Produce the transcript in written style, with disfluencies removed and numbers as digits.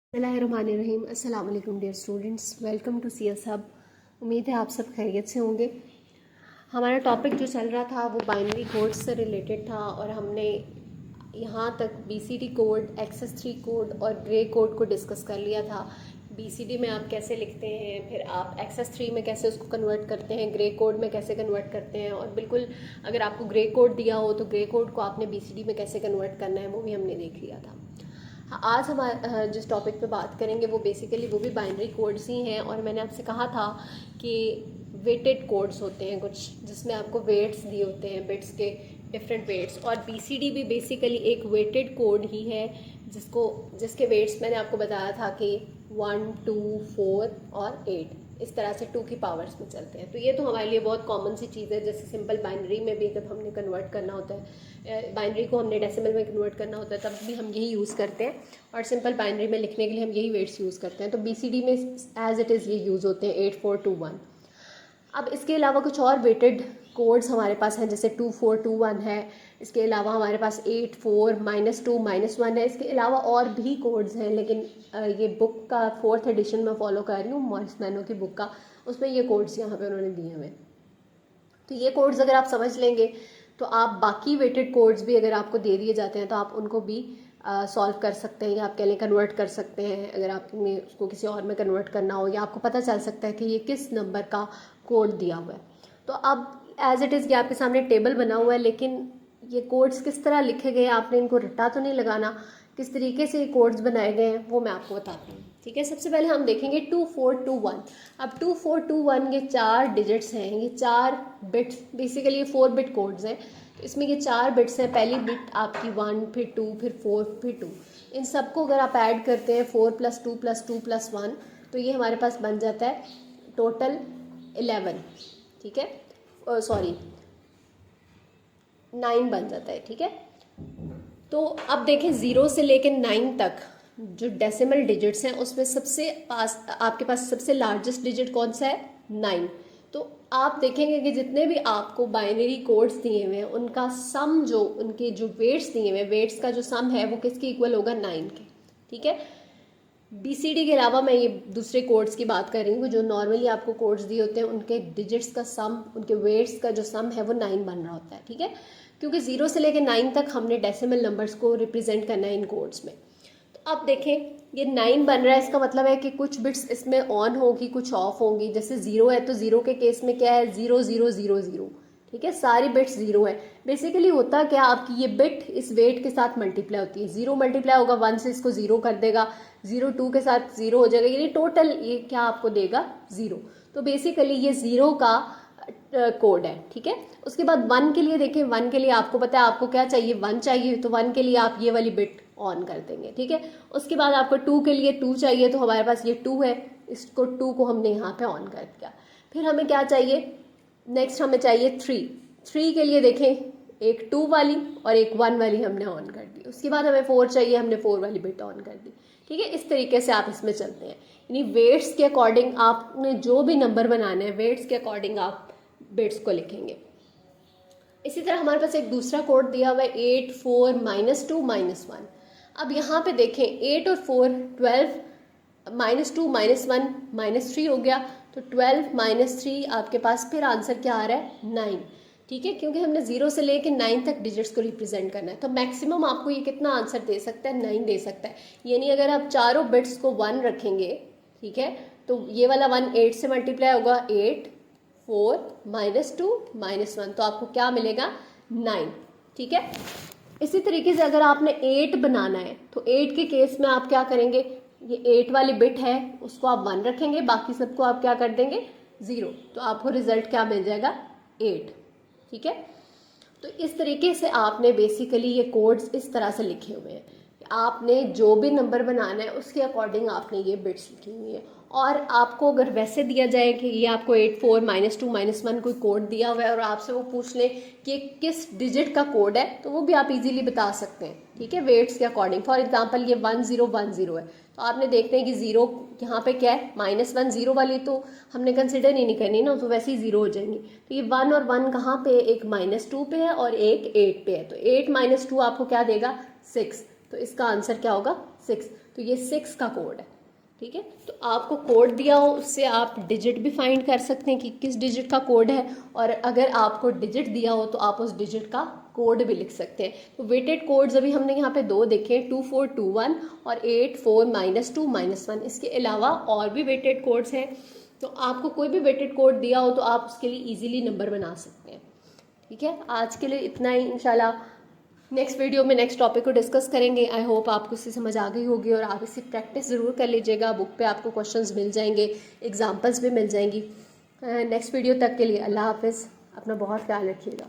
बिस्मिल्लाहिर्रहमानिर्रहीम। अस्सलाम वालेकुम dear students, welcome to CS hub. उम्मीद है आप सब खैरियत से होंगे। हमारा टॉपिक जो चल रहा था वो बाइनरी कोड्स से रिलेटेड था और हमने यहाँ तक BCD कोड, XS3 कोड और ग्रे कोड को डिस्कस कर लिया था। BCD में आप कैसे लिखते हैं, फिर आप XS3 में कैसे उसको कन्वर्ट करते हैं, ग्रे कोड में कैसे कन्वर्ट करते हैं, और बिल्कुल अगर आपको ग्रे कोड दिया हो तो ग्रे कोड को आपने BCD में कैसे कन्वर्ट करना है वो भी हमने देख लिया था। हाँ, आज हम जिस टॉपिक पे बात करेंगे वो बेसिकली वो भी बाइनरी कोड्स ही हैं। और मैंने आपसे कहा था कि वेटेड कोड्स होते हैं कुछ, जिसमें आपको वेट्स दिए होते हैं, बिट्स के डिफरेंट वेट्स। और BCD भी बेसिकली एक वेटेड कोड ही है जिसके वेट्स मैंने आपको बताया था कि 1, 2, 4 और 8 इस तरह से 2 की पावर्स में चलते हैं। तो ये तो हमारे लिए बहुत कॉमन सी चीज़ है। जैसे सिंपल बाइनरी में भी जब हमने कन्वर्ट करना होता है, बाइनरी को हमने डेसिमल में कन्वर्ट करना होता है, तब भी हम यही यूज़ करते हैं। और सिंपल बाइनरी में लिखने के लिए हम यही वेट्स यूज़ करते हैं। तो BCD में एज इट इज़ ये यूज़ होते हैं 8, 4, 2, 1। अब इसके अलावा कुछ और वेटेड कोड्स हमारे पास हैं, जैसे 2, 4, 2, 1 है। इसके अलावा हमारे पास 8, 4, -2, -1 है। इसके अलावा और भी कोड्स हैं, लेकिन ये बुक का 4th एडिशन में फॉलो कर रही हूँ, मॉरिस मैनो की बुक का। उसमें ये कोड्स यहाँ पे उन्होंने दिए हुए। तो ये कोड्स अगर आप समझ लेंगे तो आप बाकी वेटेड कोड्स भी अगर आपको दे दिए जाते हैं तो आप उनको भी सॉल्व कर सकते हैं, या आप कह लें कन्वर्ट कर सकते हैं। अगर आपने उसको किसी और में कन्वर्ट करना हो, या आपको पता चल सकता है कि ये किस नंबर का कोड दिया हुआ है। तो अब एज इट इज़ ये आपके सामने टेबल बना हुआ है, लेकिन ये कोड्स किस तरह लिखे गए, आपने इनको रट्टा तो नहीं लगाना। किस तरीके से ये कोड्स बनाए गए हैं वो मैं आपको बताती हूँ। ठीक है, सबसे पहले हम देखेंगे 2, 4, 2, 1। अब 2, 4, 2, 1 ये 4 डिजिट्स हैं, ये 4 बिट्स, बेसिकली ये 4 बिट कोड्स हैं। तो इसमें ये 4 बिट्स हैं। पहली बिट आपकी 1, फिर 2, फिर 4, फिर 2। इन सबको अगर आप ऐड करते हैं 4 + 2 + 2 + 1, तो ये हमारे पास बन जाता है टोटल 11। ठीक है, सॉरी 9 बन जाता है। ठीक है, तो अब देखें 0 से लेकर 9 तक जो डेसिमल डिजिट्स हैं उसमें आपके पास सबसे लार्जेस्ट डिजिट कौन सा है? 9। तो आप देखेंगे कि जितने भी आपको बाइनरी कोड्स दिए हुए हैं उनका सम, जो उनके जो वेट्स दिए हुए हैं, वेट्स का जो सम है वो किसके इक्वल होगा? 9 के। ठीक है, BCD के अलावा मैं ये दूसरे कोड्स की बात कर रही हूँ। जो नॉर्मली आपको कोड्स दिए होते हैं उनके डिजिट्स का सम, उनके वेट्स का जो सम है वो 9 बन रहा होता है। ठीक है, क्योंकि 0 से लेकर 9 तक हमने डेसिमल नंबर्स को रिप्रेजेंट करना है इन कोड्स में। तो अब देखें ये 9 बन रहा है, इसका मतलब है कि कुछ बिट्स इसमें ऑन होगी, कुछ ऑफ होंगी। जैसे 0 है तो 0 के केस में क्या है? 0, 0, 0, 0। ठीक है, सारी बिट्स 0 है। बेसिकली होता क्या, आपकी ये बिट इस वेट के साथ मल्टीप्लाई होती है। 0 मल्टीप्लाई होगा 1 से, इसको 0 कर देगा। 0 2 के साथ 0 हो जाएगा, यानी टोटल ये क्या आपको देगा? 0। तो बेसिकली ये 0 का कोड है। ठीक है, उसके बाद 1 के लिए देखें। 1 के लिए आपको पता है आपको क्या चाहिए? 1 चाहिए, तो 1 के लिए आप ये वाली बिट ऑन कर देंगे। ठीक है, उसके बाद आपको 2 के लिए 2 चाहिए, तो हमारे पास ये 2 है, इसको 2 को हमने यहाँ पे ऑन कर दिया। फिर हमें क्या चाहिए? नेक्स्ट हमें चाहिए 3। 3 के लिए देखें, एक 2 वाली और एक 1 वाली हमने ऑन कर दी। उसके बाद हमें 4 चाहिए, हमने 4 वाली बिट ऑन कर दी। ठीक है, इस तरीके से आप इसमें चलते हैं, यानी वेट्स के अकॉर्डिंग आपने जो भी नंबर बनाना है वेट्स के अकॉर्डिंग आप बिट्स को लिखेंगे। इसी तरह हमारे पास एक दूसरा कोड दिया हुआ है 8, 4, -2, -1। अब यहाँ पे देखें 8 और 4 12, -2, -1 -3 हो गया, तो 12 -3 आपके पास फिर आंसर क्या आ रहा है? 9। ठीक है, क्योंकि हमने 0 से लेकर 9 तक डिजिट्स को रिप्रेजेंट करना है। तो मैक्सिमम आपको ये कितना आंसर दे सकता है? 9 दे सकता है। यानी अगर आप चारों बिट्स को 1 रखेंगे, ठीक है, तो ये वाला 1 8 से मल्टीप्लाई होगा, 8, 4, -2, -1, तो आपको क्या मिलेगा? 9। ठीक है, इसी तरीके से अगर आपने 8 बनाना है तो 8 के केस में आप क्या करेंगे? ये 8 वाली बिट है उसको आप 1 रखेंगे, बाकी सबको आप क्या कर देंगे? 0। तो आपको रिजल्ट क्या मिल जाएगा? 8। ठीक है, तो इस तरीके से आपने बेसिकली ये कोड्स इस तरह से लिखे हुए हैं। आपने जो भी नंबर बनाना है उसके अकॉर्डिंग आपने ये बिट्स लिखी हुई है। और आपको अगर वैसे दिया जाए कि ये आपको 8, 4, -2, -1 कोई कोड दिया हुआ है और आपसे वो पूछ लें कि किस डिजिट का कोड है, तो वो भी आप इजीली बता सकते हैं। ठीक है, वेट्स के अकॉर्डिंग। फॉर एग्जांपल ये 1, 0, 1, 0 है, तो आपने देखते हैं कि 0 यहाँ पे क्या है? -1, 0 वाली तो हमने कंसिडर ही नहीं करनी ना, तो वैसे ही 0 हो जाएंगी। तो ये 1 और 1 कहाँ पे? एक -2 पे है और एक 8 पे है। तो 8 - 2 आपको क्या देगा? 6। तो इसका आंसर क्या होगा? 6। तो ये 6 का कोड है, ठीक है। तो आपको कोड दिया हो उससे आप डिजिट भी फाइंड कर सकते हैं कि किस डिजिट का कोड है, और अगर आपको डिजिट दिया हो तो आप उस डिजिट का कोड भी लिख सकते हैं। तो वेटेड कोड्स अभी हमने यहाँ पे 2 देखे, 2421 और 84-2-1। इसके अलावा और भी वेटेड कोड्स हैं, तो आपको कोई भी वेटेड कोड दिया हो तो आप उसके लिए इजीली नंबर बना सकते हैं, ठीक है। आज के लिए इतना ही, इंशाल्लाह नेक्स्ट वीडियो में नेक्स्ट टॉपिक को डिस्कस करेंगे। आई होप आपको इससे समझ आ गई होगी और आप इसकी प्रैक्टिस ज़रूर कर लीजिएगा। बुक पे आपको क्वेश्चंस मिल जाएंगे, एग्जांपल्स भी मिल जाएंगी। नेक्स्ट वीडियो तक के लिए अल्लाह हाफिज़, अपना बहुत ख्याल रखिएगा।